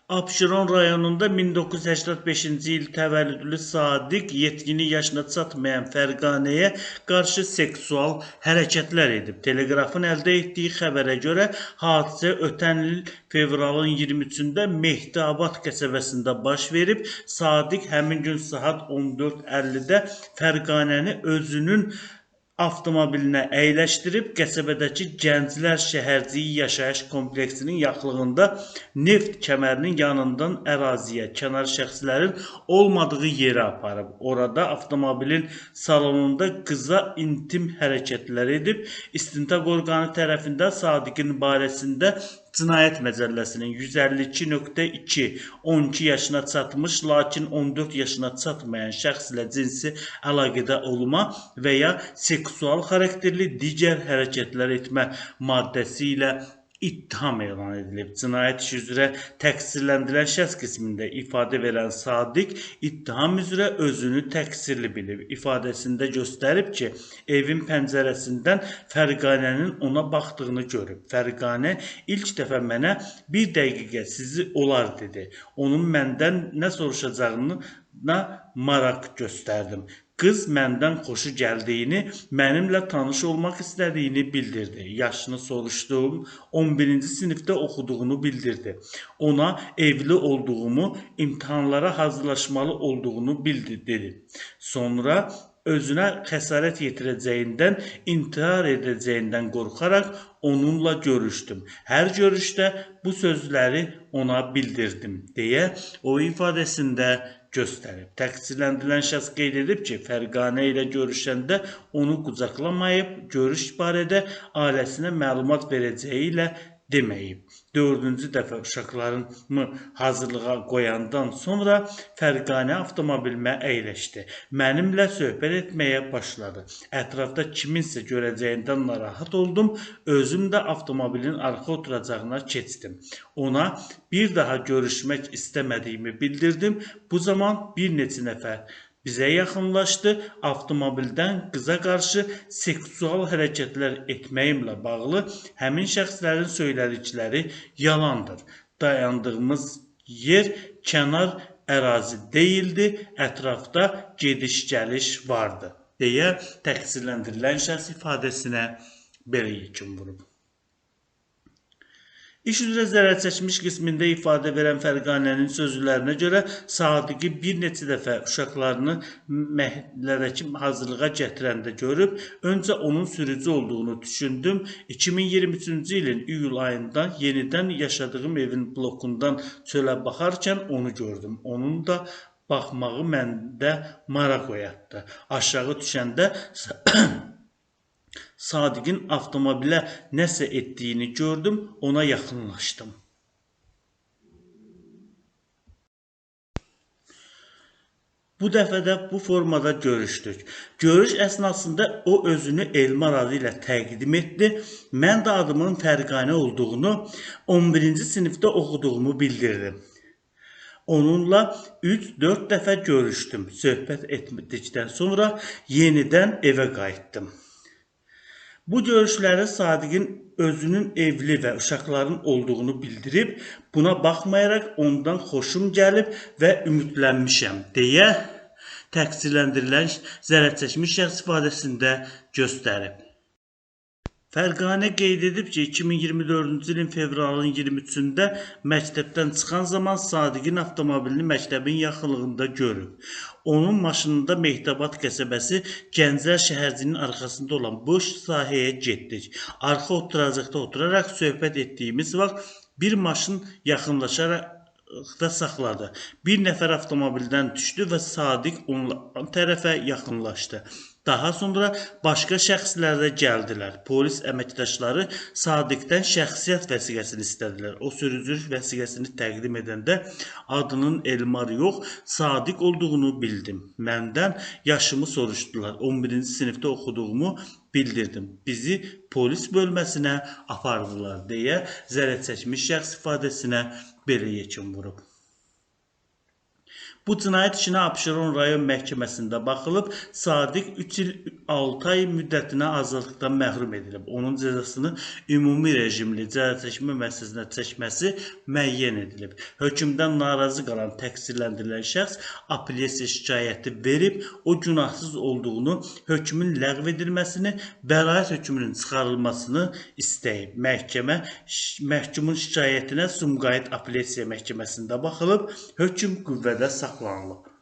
Abşeron rayonunda 1985-ci il təvəllüdlü Sadiq yetkinlik yaşına çatmayan Fərqanəyə qarşı seksual hərəkətlər edib. Teleqrafın əldə etdiyi xəbərə görə hadisə ötən il fevralın 23-də Mehdiabad qəsəbəsində baş verib. Sadiq həmin gün saat 14:50-də Fərqanəni özünün avtomobilinə əyləşdirib qəsəbədəki Gənclər Şəhərciyi yaşayış kompleksinin yaxınlığında neft kəmərinin yanından əraziyə kənar şəxslərin olmadığı yerə aparıb. Orada avtomobilin salonunda qıza intim hərəkətlər edib. İstintaq orqanı tərəfindən Sadiqin barəsində Cinayət Məcəlləsinin 152.2 12 yaşına çatmış, lakin 14 yaşına çatmayan şəxs ilə cinsi əlaqədə olma və ya seksual xarakterli digər hərəkətlər etmə maddəsi ilə ittiham elan edilib. Cinayət işi üzrə təqsirləndirilən şəxs qismində ifadə verən Sadiq ittiham üzrə özünü təqsirli bilib. İfadəsində göstərib ki, evin pəncərəsindən Fərqanənin ona baxdığını görüb. Fərqanə ilk dəfə mənə bir dəqiqə sizi olar dedi. Onun məndən nə soruşacağına maraq göstərdim. Qız məndən xoşu gəldiyini, mənimlə tanış olmaq istədiyini bildirdi. Yaşını soruşduğum 11-ci sinifdə oxuduğunu bildirdi. Ona evli olduğumu, imtahanlara hazırlaşmalı olduğunu dedi. Sonra özünə xəsarət yetirəcəyindən, intihar edəcəyindən qorxaraq onunla görüşdüm. Hər görüşdə bu sözləri ona bildirdim deyə o ifadəsində göstərib. Təqsirləndirilən şəxs qeyd edib ki, Fərqanə ilə görüşəndə onu qucaqlamayıb, görüş barədə ailəsinə məlumat verəcəyi ilə deməyib. 4-cü dəfə uşaqlarımı hazırlığa qoyandan sonra Fərqanə avtomobilimə əyləşdi. Mənimlə söhbət etməyə başladı. Ətrafda kiminsə görəcəyindən narahat oldum. Özüm də avtomobilin arxa oturacağına keçdim. Ona bir daha görüşmək istəmədiyimi bildirdim. Bu zaman bir neçə nəfər bizə yaxınlaşdı. Avtomobildən qıza qarşı seksual hərəkətlər etməyimlə bağlı həmin şəxslərin söylədikləri yalandır. Dayandığımız yer kənar ərazi deyildi, ətrafda gediş-gəliş vardı deyə təqsirləndirilən şəxs ifadəsinə belə yekun vurub. İş üzrə zərər çəkmiş qismində ifadə verən Fərqanənin sözlərinə görə Sadiqi bir neçə dəfə uşaqlarını məhəllədəki hazırlığa gətirəndə görüb, öncə onun sürücü olduğunu düşündüm. 2023-cü ilin iyul ayında yenidən yaşadığım evin blokundan çölə baxarkən onu gördüm. Onun da baxmağı məndə maraq oyatdı. Aşağı düşəndə Sadiqin avtomobilə nəsə etdiyini gördüm, ona yaxınlaşdım. Bu dəfə də bu formada görüşdük. Görüş əsnasında o özünü Elmar adı ilə təqdim etdi. Mən də adımın Fərqanə olduğunu, 11-ci sinifdə oxuduğumu bildirdim. Onunla 3-4 dəfə görüşdüm. Söhbət etdikdən sonra yenidən evə qayıtdım. Bu görüşlərdə Sadiqin özünün evli və uşaqların olduğunu bildirib, buna baxmayaraq ondan xoşum gəlib və ümidlənmişəm deyə təqsirləndirilən zərərçəkmiş şəxs ifadəsində göstərib. Fərqanə qeyd edib ki, 2024-cü ilin fevralın 23-də məktəbdən çıxan zaman Sadiqin avtomobilini məktəbin yaxınlığında görüb. Onun maşınında Mehdiabad qəsəbəsi Gənclər Şəhərciyinin arxasında olan boş sahəyə getdik. Arxa oturacaqda oturaraq söhbət etdiyimiz vaxt bir maşın yaxınlaşaraq da saxladı. Bir nəfər avtomobildən düşdü və Sadiq onların tərəfə yaxınlaşdı. Daha sonra başqa şəxslər də gəldilər. Polis əməkdaşları Sadiqdən şəxsiyyət vəsiqəsini istədilər. O sürücülük vəsiqəsini təqdim edəndə adının Elmar yox, Sadiq olduğunu bildim. Məndən yaşımı soruşdular. 11-ci sinifdə oxuduğumu bildirdim. Bizi polis bölməsinə apardılar deyə zərər çəkmiş şəxs ifadəsinə belə yekun vurub. Bu cinayət işinə Abşeron rayon məhkəməsində baxılıb. Sadiq 3 il 6 ay müddətinə azadlıqdan məhrum edilib. Onun cəzasını ümumi rejimli cəzaçəkmə müəssisəsində çəkməsi müəyyən edilib. Hökmdən narazı qalan təqsirləndirilən şəxs apellyasiya şikayəti verib, o günahsız olduğunu, hökmün ləğv edilməsini, bəraət hökmünün çıxarılmasını istəyib. Məhkumun şikayətinə Sumqayıt Apellyasiya Məhkəməsində baxılıb, hökm qüvvədə saxlanılıb.